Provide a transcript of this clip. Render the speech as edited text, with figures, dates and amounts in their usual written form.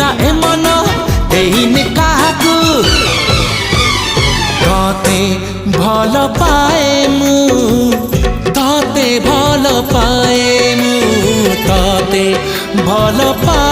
ना ए मन देइने काहाकू तते भल पाए मु तते भल पाए मु तते भल पाए